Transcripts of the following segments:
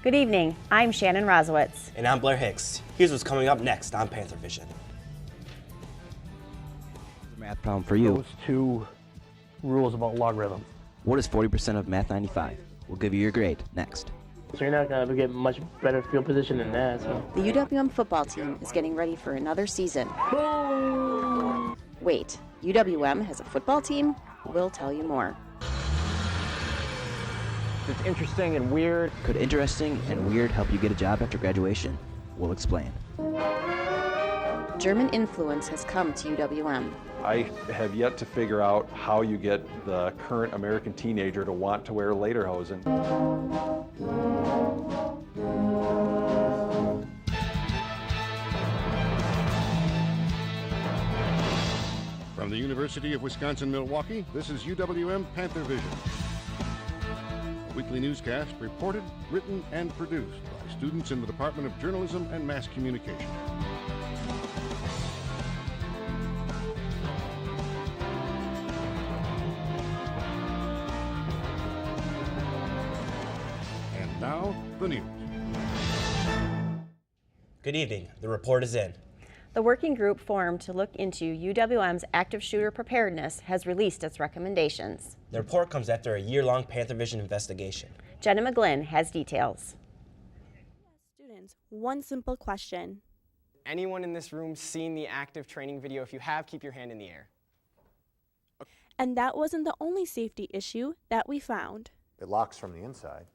Good evening, I'm Shannon Rosowitz. And I'm Blair Hicks. Here's what's coming up next on Panthervision. Math problem for you. Those two rules about logarithms. What is 40% of Math 95? We'll give you your grade next. So you're not going to get much better field position than that. So. The UWM football team is getting ready for another season. Boom! Wait, UWM has a football team? We'll tell you more. It's interesting and weird. Could interesting and weird help you get a job after graduation? We'll explain. German influence has come to UWM. I have yet to figure out how you get the current American teenager to want to wear lederhosen. From the University of Wisconsin-Milwaukee, this is UWM Panthervision. A weekly newscast reported, written, and produced by students in the Department of Journalism and Mass Communication. And now, the news. Good evening. The report is in. The working group formed to look into UWM's active shooter preparedness has released its recommendations. The report comes after a year-long Panthervision investigation. Jenna McGlynn has details. Students, one simple question. Anyone in this room seen the active training video? If you have, keep your hand in the air. And that wasn't the only safety issue that we found. It locks from the inside.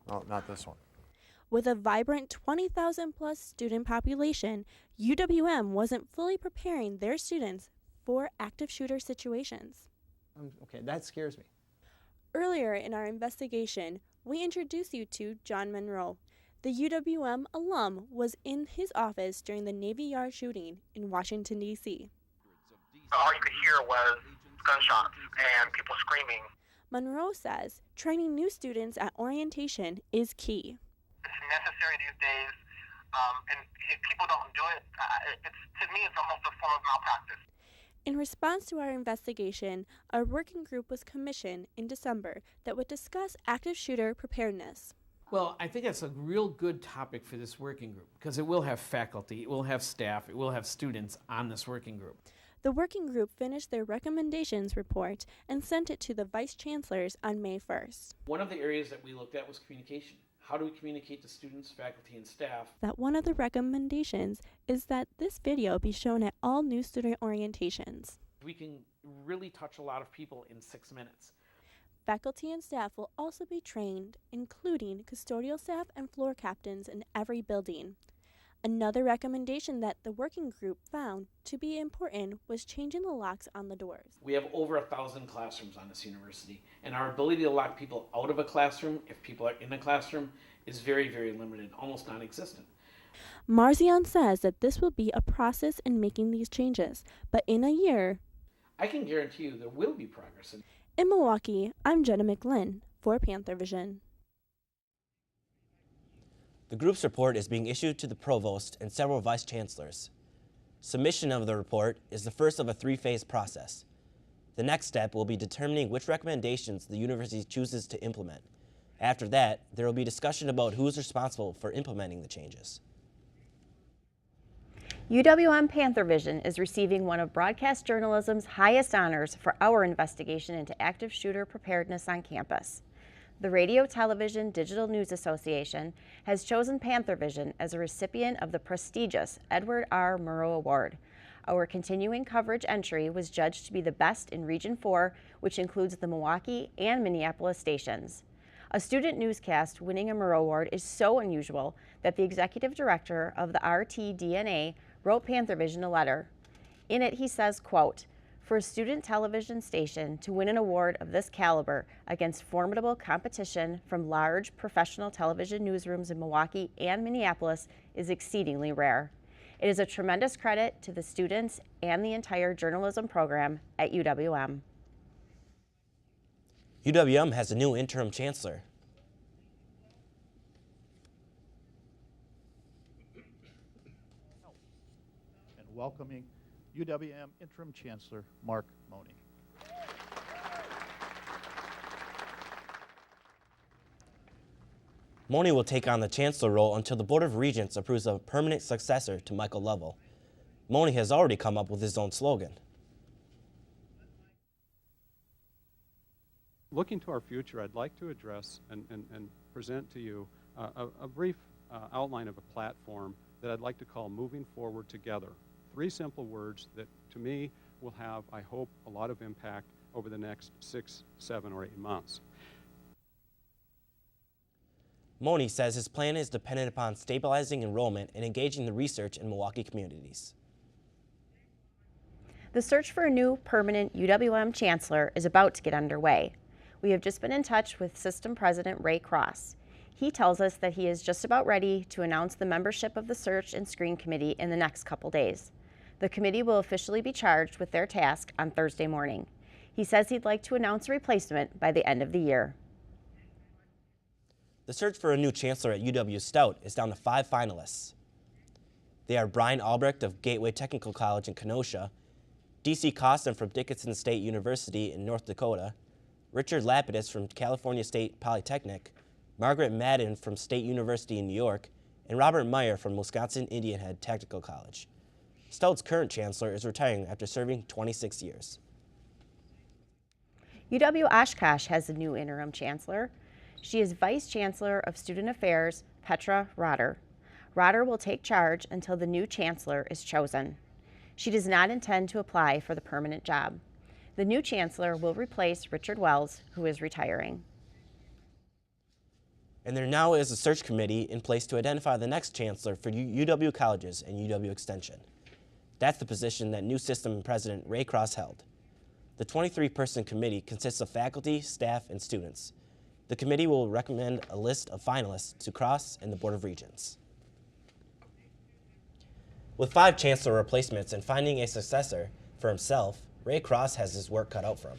Oh, not this one. With a vibrant 20,000 plus student population, UWM wasn't fully preparing their students for active shooter situations. Okay, that scares me. Earlier in our investigation, we introduced you to John Monroe. The UWM alum was in his office during the Navy Yard shooting in Washington, D.C. All you could hear was gunshots and people screaming. Monroe says training new students at orientation is key. It's necessary these days, and if people don't do it, to me, it's almost a form of malpractice. In response to our investigation, a working group was commissioned in December that would discuss active shooter preparedness. Well, I think that's a real good topic for this working group because it will have faculty, it will have staff, it will have students on this working group. The working group finished their recommendations report and sent it to the vice chancellors on May 1st. One of the areas that we looked at was communication. How do we communicate to students, faculty, and staff? That one of the recommendations is that this video be shown at all new student orientations. We can really touch a lot of people in 6 minutes. Faculty and staff will also be trained, including custodial staff and floor captains in every building. Another recommendation that the working group found to be important was changing the locks on the doors. We have over 1,000 classrooms on this university, and our ability to lock people out of a classroom, if people are in a classroom, is very, very limited, almost non-existent. Marzion says that this will be a process in making these changes, but in a year, I can guarantee you there will be progress. In Milwaukee, I'm Jenna McGlynn for Panthervision. The group's report is being issued to the provost and several vice chancellors. Submission of the report is the first of a 3-phase process. The next step will be determining which recommendations the university chooses to implement. After that, there will be discussion about who's responsible for implementing the changes. UWM Panthervision is receiving one of broadcast journalism's highest honors for our investigation into active shooter preparedness on campus. The Radio Television Digital News Association has chosen Panthervision as a recipient of the prestigious Edward R. Murrow Award. Our continuing coverage entry was judged to be the best in Region 4, which includes the Milwaukee and Minneapolis stations. A student newscast winning a Murrow Award is so unusual that the executive director of the RTDNA wrote Panthervision a letter. In it, he says, quote, "For a student television station to win an award of this caliber against formidable competition from large professional television newsrooms in Milwaukee and Minneapolis is exceedingly rare. It is a tremendous credit to the students and the entire journalism program at UWM." UWM has a new interim chancellor. And welcoming UWM Interim Chancellor Mark Money. Moni will take on the chancellor role until the Board of Regents approves a permanent successor to Michael Lovell. Moni has already come up with his own slogan. Looking to our future, I'd like to address and present to you a brief outline of a platform that I'd like to call Moving Forward Together. 3 simple words that, to me, will have, I hope, a lot of impact over the next 6, 7, or 8 months. Moni says his plan is dependent upon stabilizing enrollment and engaging the research in Milwaukee communities. The search for a new permanent UWM chancellor is about to get underway. We have just been in touch with System President Ray Cross. He tells us that he is just about ready to announce the membership of the Search and Screen Committee in the next couple days. The committee will officially be charged with their task on Thursday morning. He says he'd like to announce a replacement by the end of the year. The search for a new chancellor at UW Stout is down to 5 finalists. They are Brian Albrecht of Gateway Technical College in Kenosha, D.C. Costin from Dickinson State University in North Dakota, Richard Lapidus from California State Polytechnic, Margaret Madden from State University in New York, and Robert Meyer from Wisconsin Indian Head Technical College. Stout's current chancellor is retiring after serving 26 years. UW Oshkosh has a new interim chancellor. She is Vice Chancellor of Student Affairs, Petra Rotter. Rotter will take charge until the new chancellor is chosen. She does not intend to apply for the permanent job. The new chancellor will replace Richard Wells, who is retiring. And there now is a search committee in place to identify the next chancellor for UW colleges and UW Extension. That's the position that new system president Ray Cross held. The 23-person committee consists of faculty, staff, and students. The committee will recommend a list of finalists to Cross and the Board of Regents. With 5 chancellor replacements and finding a successor for himself, Ray Cross has his work cut out for him.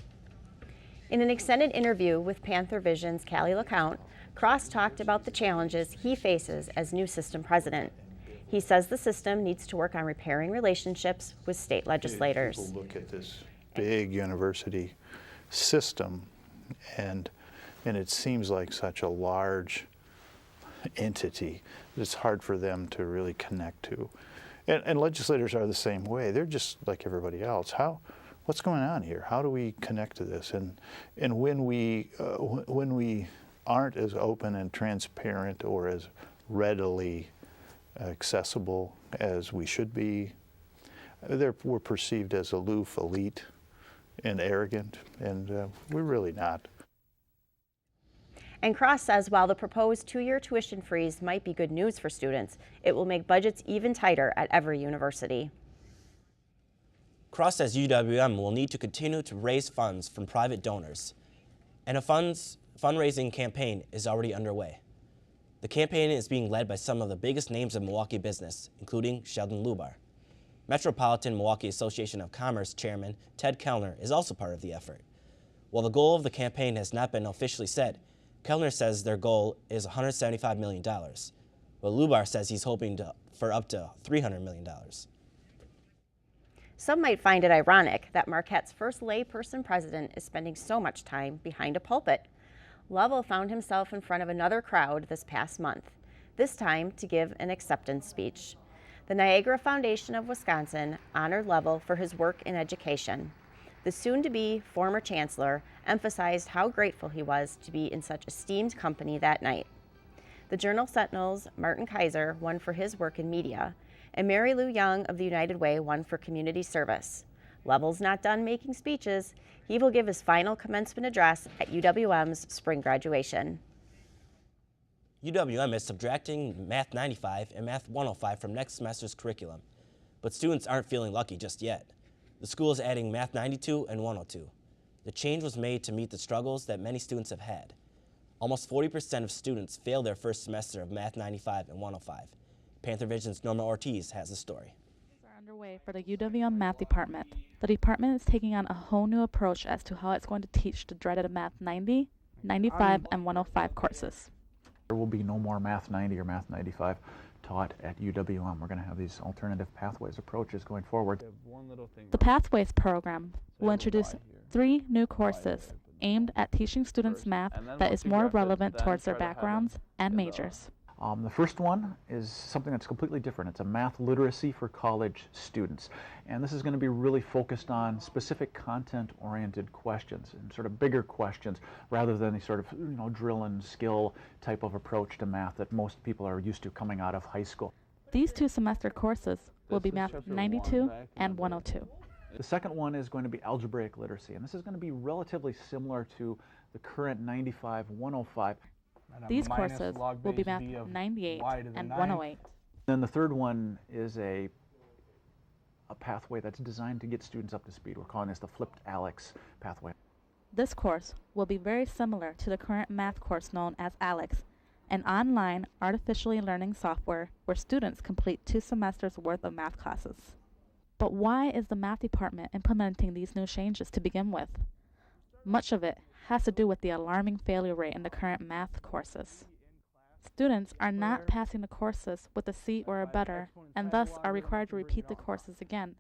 In an extended interview with Panthervision's Callie LeCount, Cross talked about the challenges he faces as new system president. He says the system needs to work on repairing relationships with state legislators. People look at this big university system, and it seems like such a large entity that it's hard for them to really connect to. And legislators are the same way. They're just like everybody else. What's going on here? How do we connect to this? And when we aren't as open and transparent or as readily accessible as we should be, we're perceived as aloof, elite, and arrogant, and we're really not. And Cross says while the proposed 2-year tuition freeze might be good news for students, it will make budgets even tighter at every university. Cross says UWM will need to continue to raise funds from private donors, and a fundraising campaign is already underway. The campaign is being led by some of the biggest names in Milwaukee business, including Sheldon Lubar. Metropolitan Milwaukee Association of Commerce Chairman Ted Kellner is also part of the effort. While the goal of the campaign has not been officially set, Kellner says their goal is $175 million, but Lubar says he's hoping for up to $300 million. Some might find it ironic that Marquette's first layperson president is spending so much time behind a pulpit. Lovell found himself in front of another crowd this past month, this time to give an acceptance speech. The Niagara Foundation of Wisconsin honored Lovell for his work in education. The soon-to-be former chancellor emphasized how grateful he was to be in such esteemed company that night. The Journal-Sentinel's Martin Kaiser won for his work in media, and Mary Lou Young of the United Way won for community service. Lovell's not done making speeches. He will give his final commencement address at UWM's spring graduation. UWM is subtracting Math 95 and Math 105 from next semester's curriculum, but students aren't feeling lucky just yet. The school is adding Math 92 and 102. The change was made to meet the struggles that many students have had. Almost 40% of students failed their first semester of Math 95 and 105. Panthervision's Norma Ortiz has the story. Are underway for the UWM Math Department. The department is taking on a whole new approach as to how it's going to teach the dreaded Math 90, 95, and 105 courses. There will be no more Math 90 or Math 95 taught at UWM. We're going to have these alternative pathways approaches going forward. The Pathways program will introduce 3 new courses: aimed at teaching students math that is more relevant towards their backgrounds and majors. The first one is something that's completely different. It's a math literacy for college students. And this is going to be really focused on specific content-oriented questions and sort of bigger questions rather than the sort of drill and skill type of approach to math that most people are used to coming out of high school. These 2 semester courses will be Math 92 and 102. The second one is going to be algebraic literacy, and this is going to be relatively similar to the current 95, 105. These courses will be Math 98 and 108. Then the third one is a pathway that's designed to get students up to speed. We're calling this the flipped ALEX pathway. This course will be very similar to the current math course known as ALEX, an online artificially learning software where students complete 2 semesters worth of math classes. But why is the math department implementing these new changes to begin with? Much of it has to do with the alarming failure rate in the current math courses. Students are not passing the courses with a C or a better, and thus are required to repeat the courses again.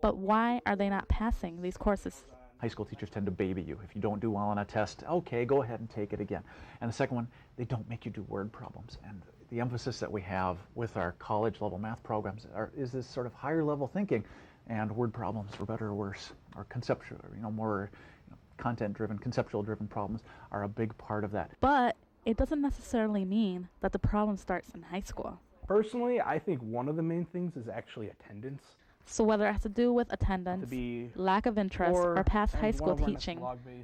But why are they not passing these courses? High school teachers tend to baby you. If you don't do well on a test, okay, go ahead and take it again. And the second one, they don't make you do word problems. And the emphasis that we have with our college level math programs is this sort of higher level thinking, and word problems, for better or worse, or conceptual, more content-driven, conceptual-driven problems are a big part of that. But it doesn't necessarily mean that the problem starts in high school. Personally, I think one of the main things is actually attendance. So whether it has to do with attendance, lack of interest, or past high school teaching,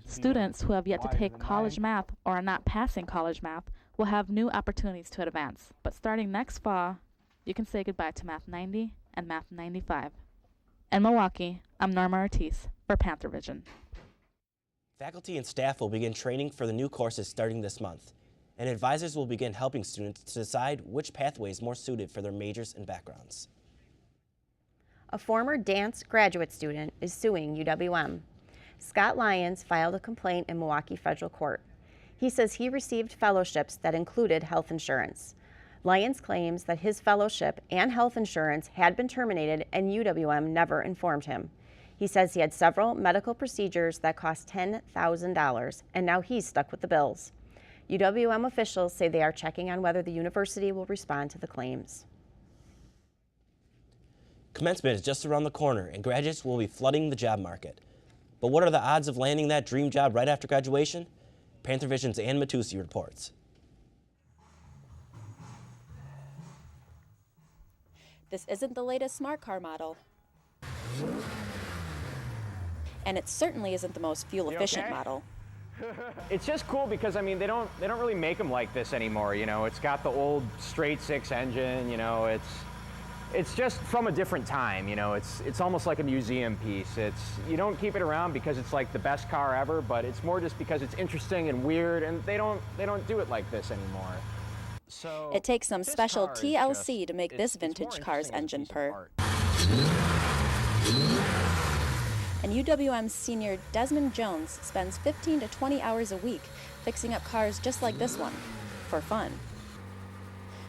students who have yet to take college math or are not passing college math will have new opportunities to advance. But starting next fall, you can say goodbye to Math 90 and Math 95. In Milwaukee, I'm Norma Ortiz for Panthervision. Faculty and staff will begin training for the new courses starting this month, and advisors will begin helping students to decide which pathway is more suited for their majors and backgrounds. A former dance graduate student is suing UWM. Scott Lyons filed a complaint in Milwaukee Federal Court. He says he received fellowships that included health insurance. Lyons claims that his fellowship and health insurance had been terminated and UWM never informed him. He says he had several medical procedures that cost $10,000, and now he's stuck with the bills. UWM officials say they are checking on whether the university will respond to the claims. Commencement is just around the corner, and graduates will be flooding the job market. But what are the odds of landing that dream job right after graduation? Panthervision's Ann Matusi reports. This isn't the latest smart car model. And it certainly isn't the most fuel-efficient model. It's just cool because, I mean, they don't really make them like this anymore, It's got the old straight 6 engine, It's just from a different time, It's almost like a museum piece. You don't keep it around because it's like the best car ever, but it's more just because it's interesting and weird, and they don't do it like this anymore. So it takes some special TLC to make this vintage car's engine purr. And UWM's senior Desmond Jones spends 15 to 20 hours a week fixing up cars just like this one, for fun.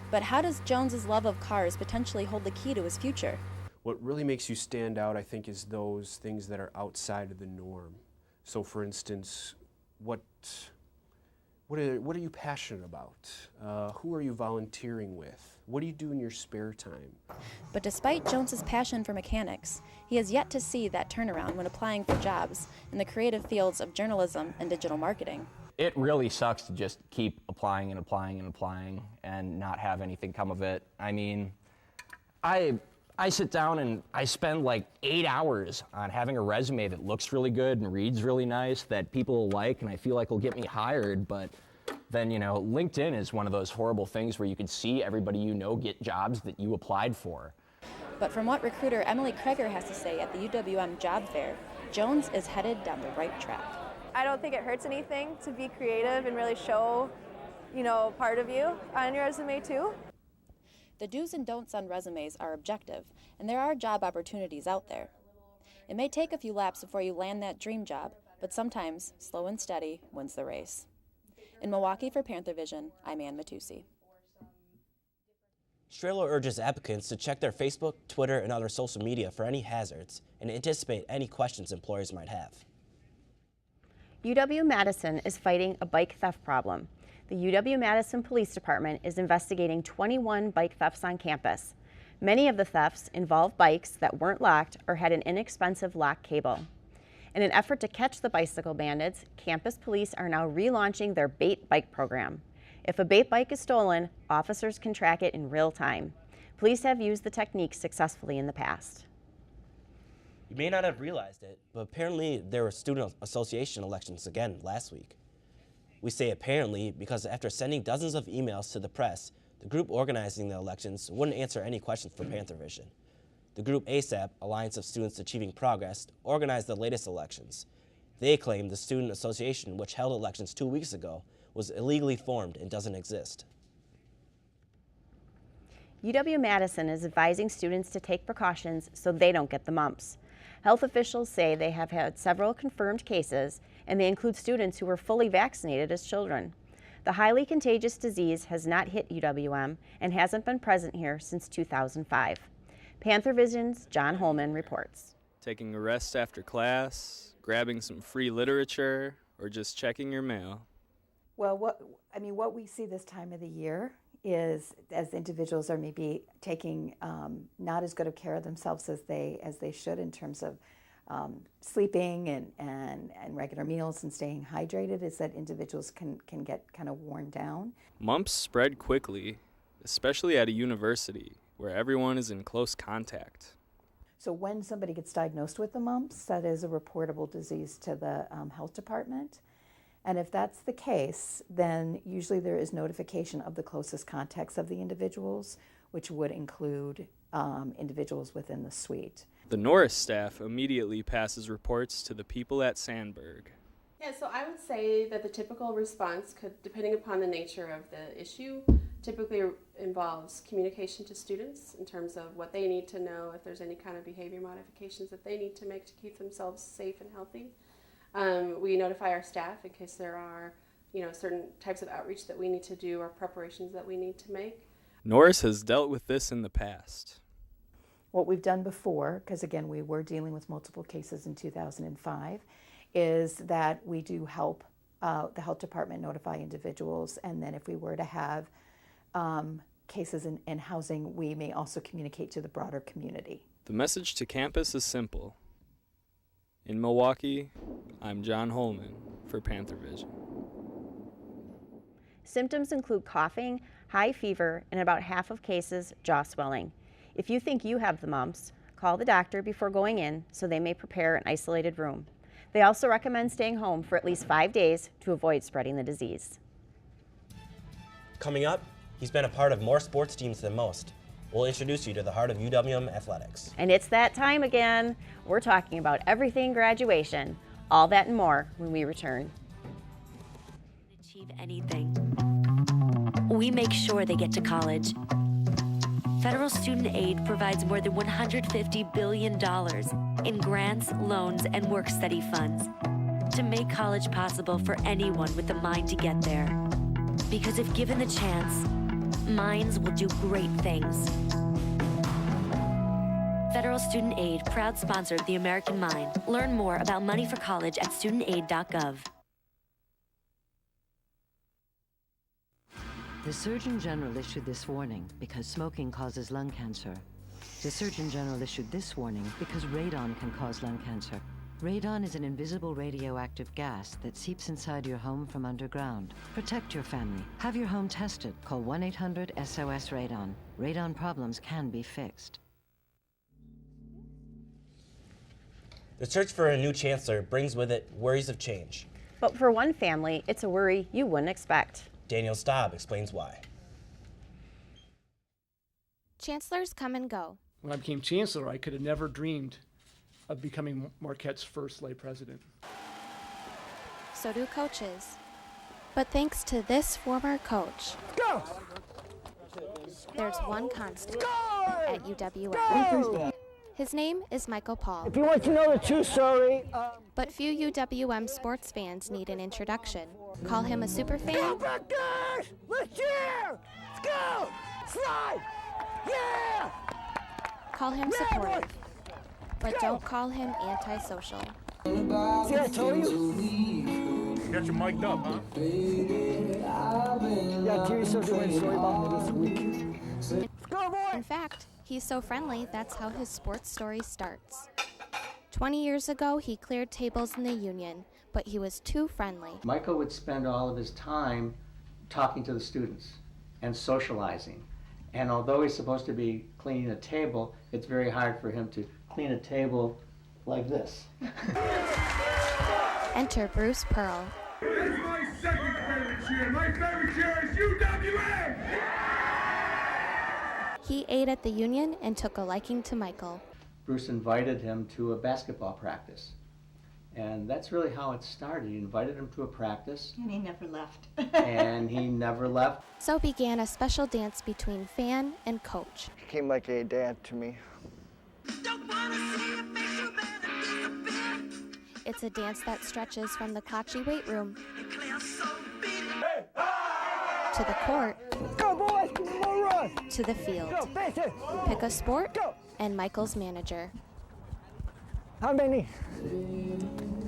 But how does Jones's love of cars potentially hold the key to his future? What really makes you stand out, I think, is those things that are outside of the norm. So, for instance, what are you passionate about? Who are you volunteering with? What do you do in your spare time? But despite Jones's passion for mechanics, he has yet to see that turnaround when applying for jobs in the creative fields of journalism and digital marketing. It really sucks to just keep applying and applying and applying and not have anything come of it. I mean, I sit down and I spend like 8 hours on having a resume that looks really good and reads really nice that people will like and I feel like will get me hired, but then, LinkedIn is one of those horrible things where you can see everybody get jobs that you applied for. But from what recruiter Emily Kreger has to say at the UWM job fair, Jones is headed down the right track. I don't think it hurts anything to be creative and really show, part of you on your resume too. The do's and don'ts on resumes are objective, and there are job opportunities out there. It may take a few laps before you land that dream job, but sometimes slow and steady wins the race. In Milwaukee for Panthervision, I'm Ann Matusi. Strelo urges applicants to check their Facebook, Twitter, and other social media for any hazards and anticipate any questions employers might have. UW-Madison is fighting a bike theft problem. The UW-Madison Police Department is investigating 21 bike thefts on campus. Many of the thefts involve bikes that weren't locked or had an inexpensive lock cable. In an effort to catch the bicycle bandits, campus police are now relaunching their Bait Bike program. If a Bait Bike is stolen, officers can track it in real time. Police have used the technique successfully in the past. You may not have realized it, but apparently there were student association elections again last week. We say apparently because after sending dozens of emails to the press, the group organizing the elections wouldn't answer any questions for Panthervision. The group ASAP, Alliance of Students Achieving Progress, organized the latest elections. They claim the student association, which held elections 2 weeks ago, was illegally formed and doesn't exist. UW-Madison is advising students to take precautions so they don't get the mumps. Health officials say they have had several confirmed cases, and they include students who were fully vaccinated as children. The highly contagious disease has not hit UWM and hasn't been present here since 2005. Panthervision's John Holman reports. Taking a rest after class, grabbing some free literature, or just checking your mail. Well, what we see this time of the year is as individuals are maybe taking not as good of care of themselves as they should in terms of sleeping and regular meals and staying hydrated, is that individuals can get kind of worn down. Mumps spread quickly, especially at a university where everyone is in close contact. So when somebody gets diagnosed with the mumps, that is a reportable disease to the health department. And if that's the case, then usually there is notification of the closest contacts of the individuals, which would include individuals within the suite. The Norris staff immediately passes reports to the people at Sandberg. Yeah, so I would say that the typical response could, depending upon the nature of the issue, typically involves communication to students in terms of what they need to know, if there's any kind of behavior modifications that they need to make to keep themselves safe and healthy. We notify our staff in case there are, certain types of outreach that we need to do or preparations that we need to make. Norris has dealt with this in the past. What we've done before, because again we were dealing with multiple cases in 2005, is that we do help the health department notify individuals, and then if we were to have cases in housing, we may also communicate to the broader community. The message to campus is simple. In Milwaukee, I'm John Holman for Panthervision. Symptoms include coughing, high fever, and about half of cases, jaw swelling. If you think you have the mumps, call the doctor before going in so they may prepare an isolated room. They also recommend staying home for at least 5 days to avoid spreading the disease. Coming up, he's been a part of more sports teams than most. We'll introduce you to the heart of UWM athletics. And it's that time again. We're talking about everything graduation. All that and more when we return. Achieve anything. We make sure they get to college. Federal student aid provides more than $150 billion in grants, loans, and work-study funds to make college possible for anyone with the mind to get there. Because if given the chance, minds will do great things. Federal Student Aid, proud sponsor of the American Mind. Learn more about money for college at studentaid.gov. The Surgeon General issued this warning because smoking causes lung cancer. The Surgeon General issued this warning because radon can cause lung cancer. Radon is an invisible radioactive gas that seeps inside your home from underground. Protect your family. Have your home tested. Call 1-800-SOS-RADON. Radon problems can be fixed. The search for a new chancellor brings with it worries of change. But for one family, it's a worry you wouldn't expect. Daniel Staub explains why. Chancellors come and go. When I became chancellor, I could have never dreamed of becoming Marquette's first lay president. So do coaches. But thanks to this former coach, go! There's one constant at UWM. His name is Michael Paul. If you want to know the true story... But few UWM sports fans need an introduction. Call him a super fan. Go Buckeyes! Let's cheer! Let's go! Slide! Yeah! Call him supportive. But don't call him antisocial. See, I told you. Got you mic'd up, huh? Yeah, TV show doing a story about me this week. In fact, he's so friendly, that's how his sports story starts. 20 years ago, he cleared tables in the union, but he was too friendly. Michael would spend all of his time talking to the students and socializing. And although he's supposed to be cleaning a table, it's very hard for him to clean a table like this. Enter Bruce Pearl. It's my second favorite cheer. My favorite cheer is UWA! He ate at the union and took a liking to Michael. Bruce invited him to a basketball practice. And that's really how it started. He invited him to a practice. And he never left. And he never left. So began a special dance between fan and coach. He came like a dad to me. It's a dance that stretches from the Kachi weight room to the court, Go boys, more run. to the field. Go, face it. Pick a sport, Go. and Michael's manager. How many?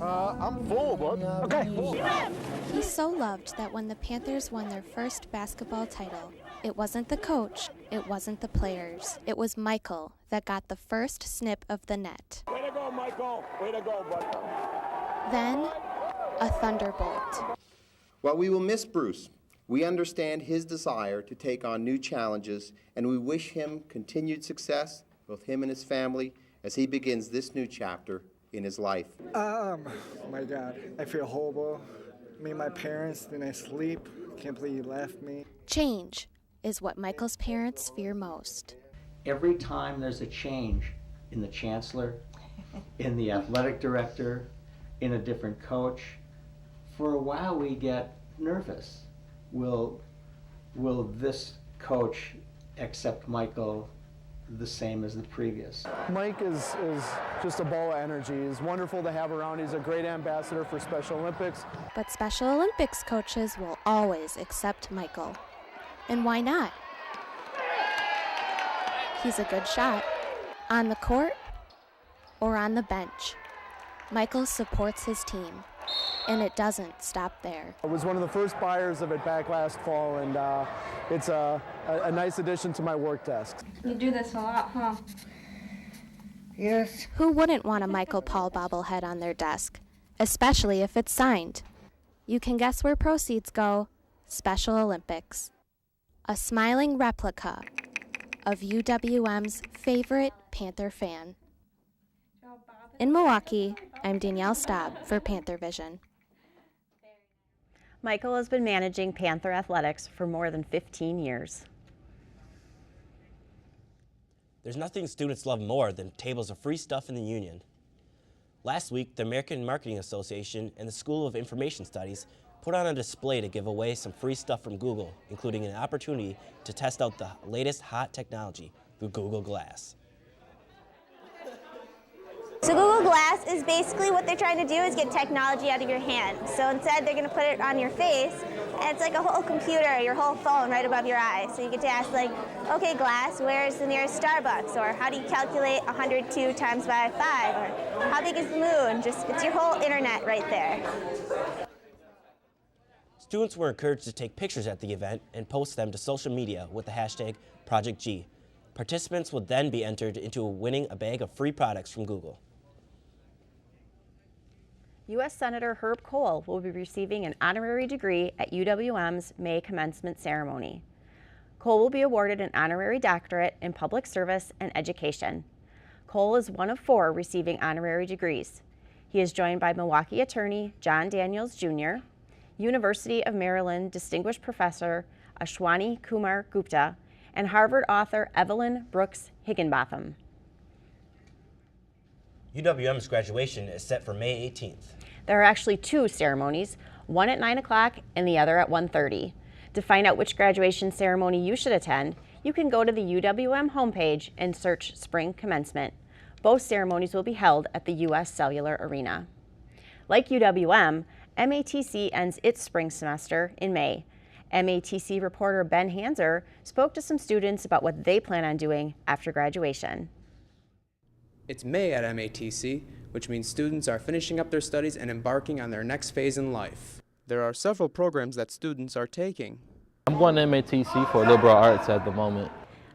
I'm full, bud. Okay. He's so loved that when the Panthers won their first basketball title, it wasn't the coach, it wasn't the players, it was Michael that got the first snip of the net. Way to go, Michael. Way to go, bud. Then, a thunderbolt. While we will miss Bruce, we understand his desire to take on new challenges, and we wish him continued success, both him and his family, as he begins this new chapter in his life. My God, I feel horrible. Me and my parents, then I sleep. Can't believe you left me. Change is what Michael's parents fear most. Every time there's a change in the chancellor, in the athletic director, in a different coach, for a while we get nervous. Will this coach accept Michael the same as the previous? Mike is just a ball of energy. He's wonderful to have around. He's a great ambassador for Special Olympics. But Special Olympics coaches will always accept Michael. And why not? He's a good shot. On the court or on the bench, Michael supports his team. And it doesn't stop there. I was one of the first buyers of it back last fall, and it's a nice addition to my work desk. You do this a lot, huh? Yes. Who wouldn't want a Michael Paul bobblehead on their desk, especially if it's signed? You can guess where proceeds go. Special Olympics. A smiling replica of UWM's favorite Panther fan. In Milwaukee, I'm Danielle Staub for Panthervision. Michael has been managing Panther athletics for more than 15 years. There's nothing students love more than tables of free stuff in the union. Last week, the American Marketing Association and the School of Information Studies put on a display to give away some free stuff from Google, including an opportunity to test out the latest hot technology through Google Glass. So Google Glass is basically what they're trying to do is get technology out of your hand. So instead they're going to put it on your face, and it's like a whole computer, your whole phone right above your eyes. So you get to ask like, okay Glass, where's the nearest Starbucks? Or how do you calculate 102 times by 5? Or how big is the moon? Just, it's your whole internet right there. Students were encouraged to take pictures at the event and post them to social media with the hashtag Project G. Participants will then be entered into winning a bag of free products from Google. U.S. Senator Herb Kohl will be receiving an honorary degree at UWM's May commencement ceremony. Kohl will be awarded an honorary doctorate in public service and education. Kohl is one of 4 receiving honorary degrees. He is joined by Milwaukee attorney John Daniels, Jr., University of Maryland Distinguished Professor Ashwani Kumar Gupta, and Harvard author Evelyn Brooks Higginbotham. UWM's graduation is set for May 18th. There are actually 2 ceremonies, one at 9 o'clock and the other at 1:30. To find out which graduation ceremony you should attend, you can go to the UWM homepage and search Spring Commencement. Both ceremonies will be held at the U.S. Cellular Arena. Like UWM, MATC ends its spring semester in May. MATC reporter Ben Hanser spoke to some students about what they plan on doing after graduation. It's May at MATC, which means students are finishing up their studies and embarking on their next phase in life. There are several programs that students are taking. I'm going to MATC for liberal arts at the moment.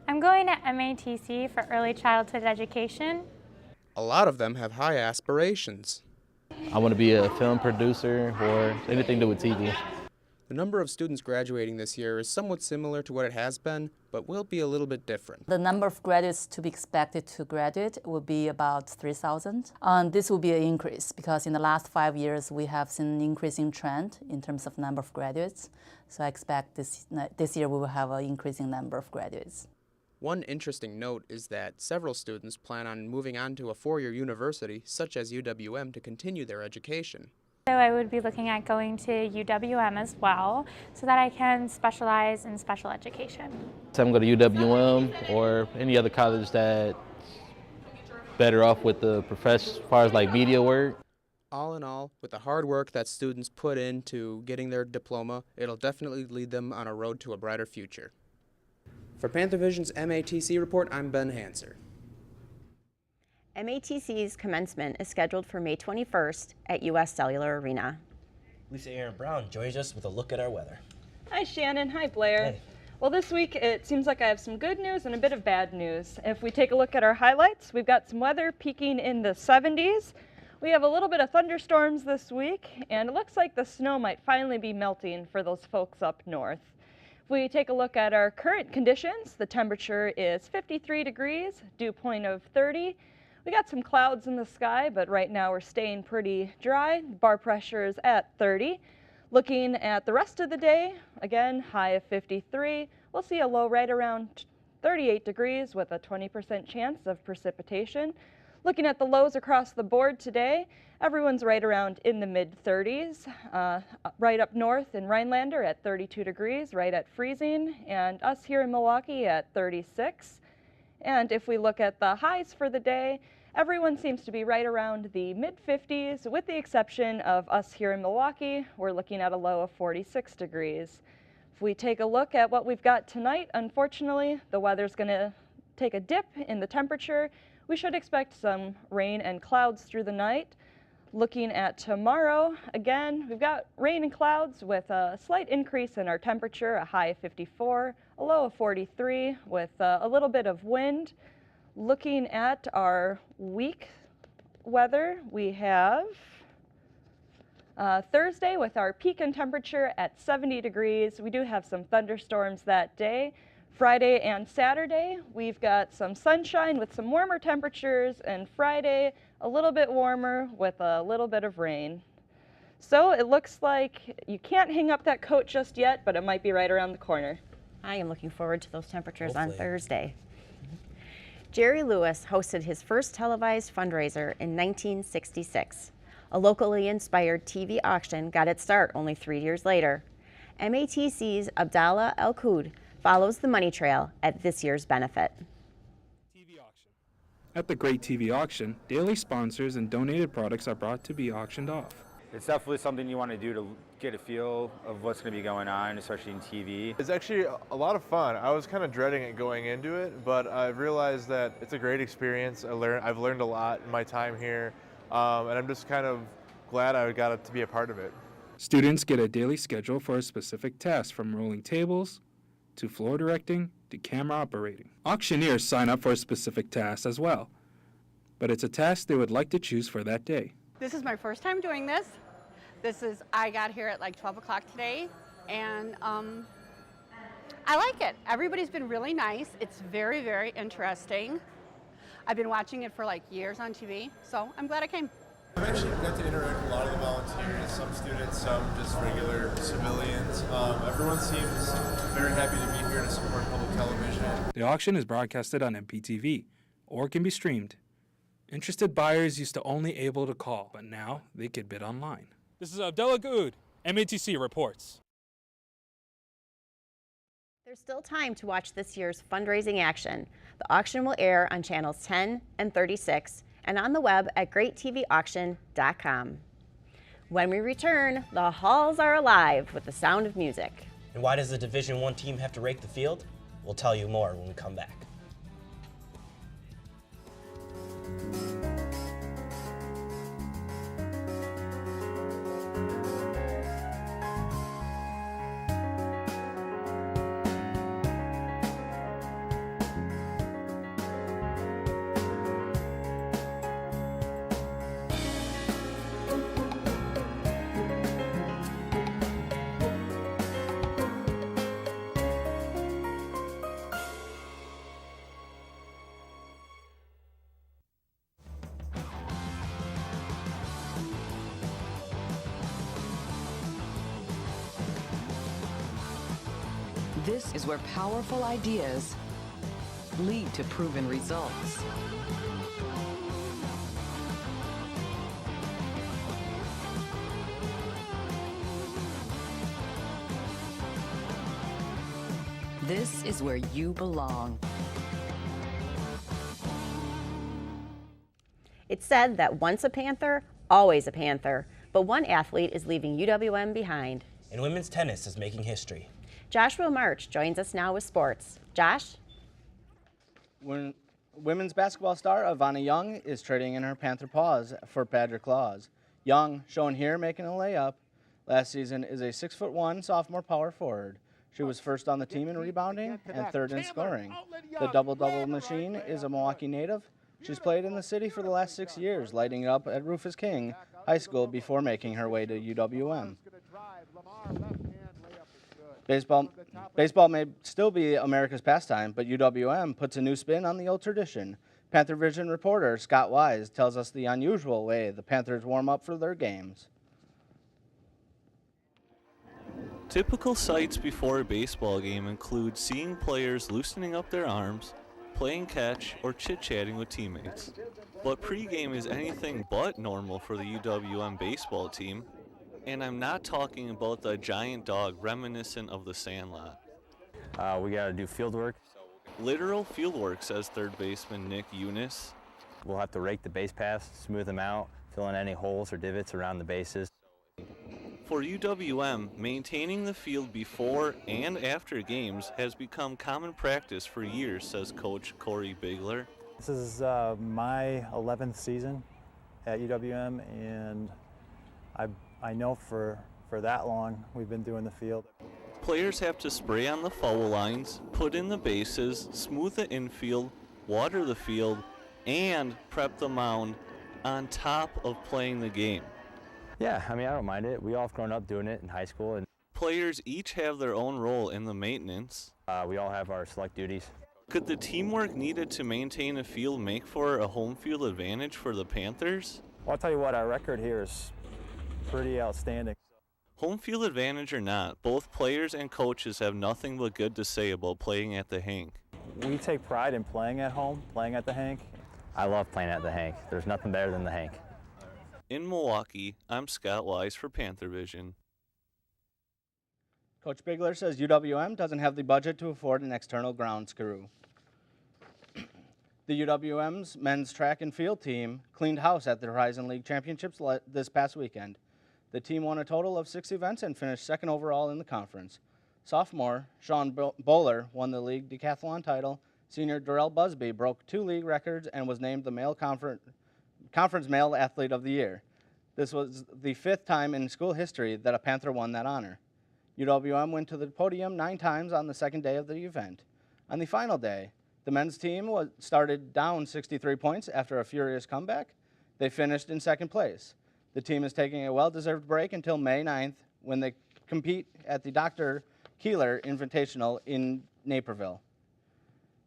I'm going to MATC for early childhood education. A lot of them have high aspirations. I want to be a film producer or anything to do with TV. The number of students graduating this year is somewhat similar to what it has been, but will be a little bit different. The number of graduates to be expected to graduate will be about 3,000. This will be an increase because in the last 5 years we have seen an increasing trend in terms of number of graduates. So I expect this year we will have an increasing number of graduates. One interesting note is that several students plan on moving on to a four-year university, such as UWM, to continue their education. So I would be looking at going to UWM as well so that I can specialize in special education. So I'm going to UWM or any other college that's better off with the profession as far as like media work. All in all, with the hard work that students put into getting their diploma, it'll definitely lead them on a road to a brighter future. For Panthervision's MATC report, I'm Ben Hanser. MATC's commencement is scheduled for May 21st at U.S. Cellular Arena. Lisa Aaron Brown joins us with a look at our weather. Hi Shannon, hi Blair. Hey. Well, this week it seems like I have some good news and a bit of bad news. If we take a look at our highlights, we've got some weather peaking in the 70s. We have a little bit of thunderstorms this week, and it looks like the snow might finally be melting for those folks up north. If we take a look at our current conditions, the temperature is 53 degrees, dew point of 30. We got some clouds in the sky, but right now we're staying pretty dry. Bar pressure is at 30. Looking at the rest of the day, again, high of 53. We'll see a low right around 38 degrees with a 20% chance of precipitation. Looking at the lows across the board today, everyone's right around in the mid-30s. Right up north in Rhinelander at 32 degrees, right at freezing, and us here in Milwaukee at 36. And if we look at the highs for the day, everyone seems to be right around the mid-50s, with the exception of us here in Milwaukee. We're looking at a low of 46 degrees. If we take a look at what we've got tonight, unfortunately, the weather's going to take a dip in the temperature. We should expect some rain and clouds through the night. Looking at tomorrow, again, we've got rain and clouds with a slight increase in our temperature, a high of 54, a low of 43 with a little bit of wind. Looking at our week weather, we have Thursday with our peak in temperature at 70 degrees. We do have some thunderstorms that day. Friday and Saturday, we've got some sunshine with some warmer temperatures, and Friday, a little bit warmer with a little bit of rain. So it looks like you can't hang up that coat just yet, but it might be right around the corner. I am looking forward to those temperatures on Hopefully. Thursday. Jerry Lewis hosted his first televised fundraiser in 1966. A locally inspired TV auction got its start only 3 years later. MATC's Abdallah El-Koud follows the money trail at this year's benefit. At the Great TV Auction, daily sponsors and donated products are brought to be auctioned off. It's definitely something you want to do to get a feel of what's going to be going on, especially in TV. It's actually a lot of fun. I was kind of dreading it going into it, but I realized that it's a great experience. I've learned a lot in my time here, and I'm just kind of glad I got to be a part of it. Students get a daily schedule for a specific task, from rolling tables to floor directing to camera operating. Auctioneers sign up for a specific task as well, but it's a task they would like to choose for that day. This is my first time doing this. I got here at like 12 o'clock today, and I like it. Everybody's been really nice. It's very, very interesting. I've been watching it for like years on TV, so I'm glad I came. I've actually got to interact with a lot of the volunteers, some students, some just regular civilians. Everyone seems very happy to be here to support public television. The auction is broadcasted on MPTV or can be streamed. Interested buyers used to only able to call, but now they could bid online. This is Abdallah Good, MATC reports. There's still time to watch this year's fundraising action. The auction will air on channels 10 and 36 and on the web at greattvauction.com. When we return, the halls are alive with the sound of music. And why does the Division I team have to rake the field? We'll tell you more when we come back. This is where powerful ideas lead to proven results. This is where you belong. It's said that once a Panther, always a Panther, but one athlete is leaving UWM behind. And women's tennis is making history. Joshua March joins us now with sports. Josh? Women's basketball star Ivana Young is trading in her Panther paws for Patrick Laws. Young, shown here making a layup last season, is a 6'1" sophomore power forward. She was first on the team in rebounding and third in scoring. The double-double machine is a Milwaukee native. She's played in the city for the last 6 years, lighting it up at Rufus King High School before making her way to UWM. Baseball may still be America's pastime, but UWM puts a new spin on the old tradition. Panthervision reporter Scott Wise tells us the unusual way the Panthers warm up for their games. Typical sights before a baseball game include seeing players loosening up their arms, playing catch, or chit-chatting with teammates. But pregame is anything but normal for the UWM baseball team, and I'm not talking about the giant dog reminiscent of the Sandlot. We got to do field work. Literal field work, says third baseman Nick Eunice. We'll have to rake the base paths, smooth them out, fill in any holes or divots around the bases. For UWM, maintaining the field before and after games has become common practice for years, says Coach Corey Bigler. This is my 11th season at UWM, and I know for that long we've been doing the field. Players have to spray on the foul lines, put in the bases, smooth the infield, water the field, and prep the mound on top of playing the game. Yeah, I mean, I don't mind it. We all have grown up doing it in high school. And players each have their own role in the maintenance. We all have our select duties. Could the teamwork needed to maintain a field make for a home field advantage for the Panthers? Well, I'll tell you what, our record here is pretty outstanding. Home field advantage or not, both players and coaches have nothing but good to say about playing at the Hank. We take pride in playing at home, playing at the Hank. I love playing at the Hank. There's nothing better than the Hank. In Milwaukee, I'm Scott Wise for Panthervision. Coach Bigler says UWM doesn't have the budget to afford an external grounds crew. The UWM's men's track and field team cleaned house at the Horizon League Championships this past weekend. The team won a total of 6 events and finished second overall in the conference. Sophomore Sean Bowler won the league decathlon title. Senior Darrell Busby broke 2 league records and was named the male conference Male Athlete of the Year. This was the 5th time in school history that a Panther won that honor. UWM went to the podium 9 times on the second day of the event. On the final day, the men's team started down 63 points after a furious comeback. They finished in second place. The team is taking a well-deserved break until May 9th when they compete at the Dr. Keeler Invitational in Naperville.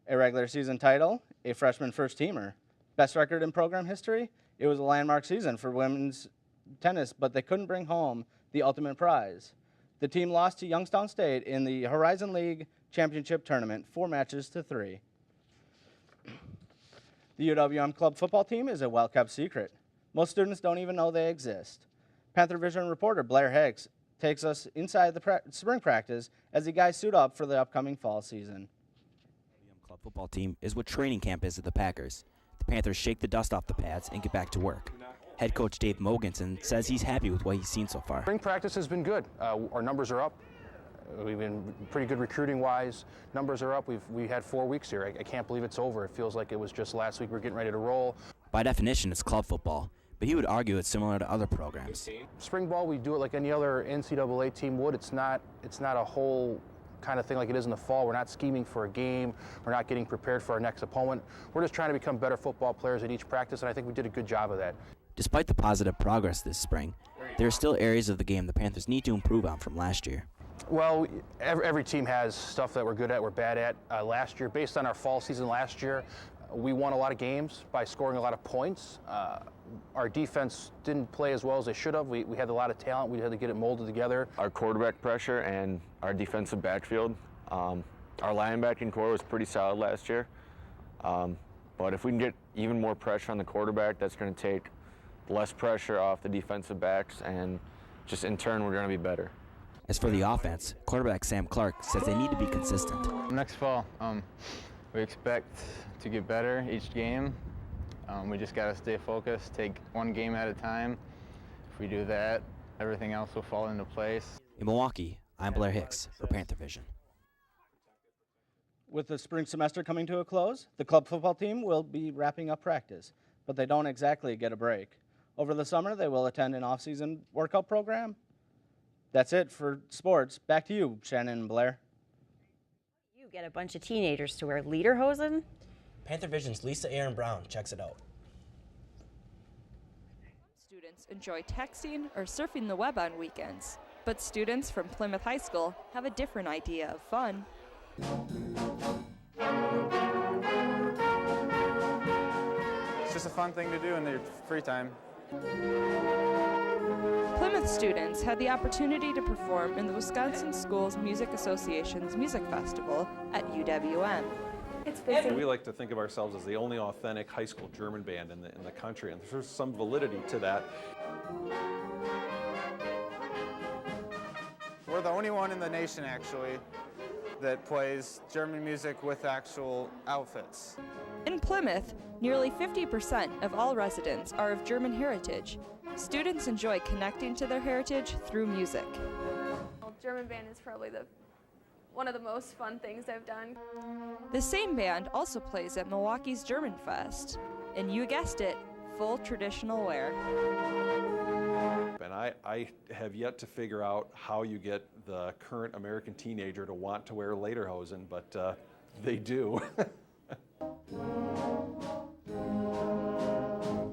A regular season title, a freshman first-teamer. Best record in program history, it was a landmark season for women's tennis, but they couldn't bring home the ultimate prize. The team lost to Youngstown State in the Horizon League Championship Tournament, 4-3. The UWM club football team is a well-kept secret. Most students don't even know they exist. Panthervision reporter Blair Hicks takes us inside the spring practice as the guys suit up for the upcoming fall season. The club football team is what training camp is at the Packers. The Panthers shake the dust off the pads and get back to work. Head coach Dave Mogensen says he's happy with what he's seen so far. Spring practice has been good. Our numbers are up. We've been pretty good recruiting-wise. Numbers are up. We had 4 weeks here. I can't believe it's over. It feels like it was just last week. We're getting ready to roll. By definition, it's club football, but he would argue it's similar to other programs. Spring ball, we do it like any other NCAA team would. It's not a whole kind of thing like it is in the fall. We're not scheming for a game. We're not getting prepared for our next opponent. We're just trying to become better football players at each practice, and I think we did a good job of that. Despite the positive progress this spring, there are still areas of the game the Panthers need to improve on from last year. Well, every team has stuff that we're good at, we're bad at. Last year, based on our fall season last year, we won a lot of games by scoring a lot of points. Our defense didn't play as well as they should have. We had a lot of talent. We had to get it molded together. Our quarterback pressure and our defensive backfield Our linebacking core was pretty solid last year, but if we can get even more pressure on the quarterback, that's going to take less pressure off the defensive backs, and just in turn, we're going to be better. As for the offense, quarterback Sam Clark says they need to be consistent. Next fall, we expect to get better each game. We just got to stay focused, take one game at a time. If we do that, everything else will fall into place. In Milwaukee, I'm Blair Hicks for Panthervision. With the spring semester coming to a close, the club football team will be wrapping up practice, but they don't exactly get a break. Over the summer, they will attend an off-season workout program. That's it for sports. Back to you, Shannon and Blair. You get a bunch of teenagers to wear lederhosen? Panthervision's Lisa Aaron Brown checks it out. Students enjoy texting or surfing the web on weekends, but students from Plymouth High School have a different idea of fun. It's just a fun thing to do in their free time. Plymouth students had the opportunity to perform in the Wisconsin Schools Music Association's Music Festival at UWM. It's busy. We like to think of ourselves as the only authentic high school German band in the country, and there's some validity to that. We're the only one in the nation, actually, that plays German music with actual outfits. In Plymouth, nearly 50% of all residents are of German heritage. Students enjoy connecting to their heritage through music. German band is probably one of the most fun things I've done. The same band also plays at Milwaukee's German Fest, and you guessed it, full traditional wear. And I have yet to figure out how you get the current American teenager to want to wear lederhosen, but they do.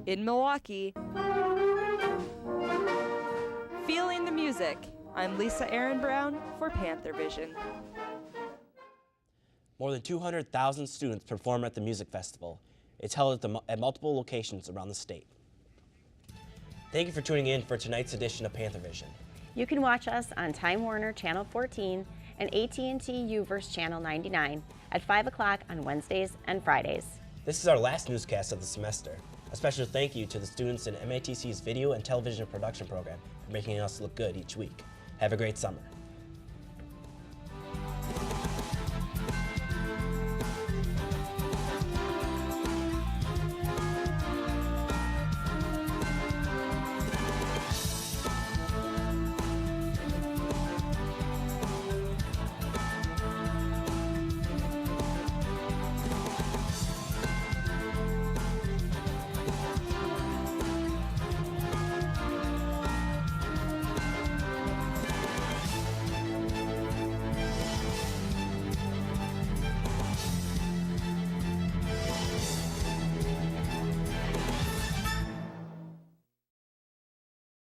In Milwaukee, feeling the music, I'm Lisa Aaron Brown for Panthervision. More than 200,000 students perform at the music festival. It's held at multiple locations around the state. Thank you for tuning in for tonight's edition of Panthervision. You can watch us on Time Warner Channel 14 and AT&T UVerse Channel 99 at 5 o'clock on Wednesdays and Fridays. This is our last newscast of the semester. A special thank you to the students in MATC's video and television production program for making us look good each week. Have a great summer.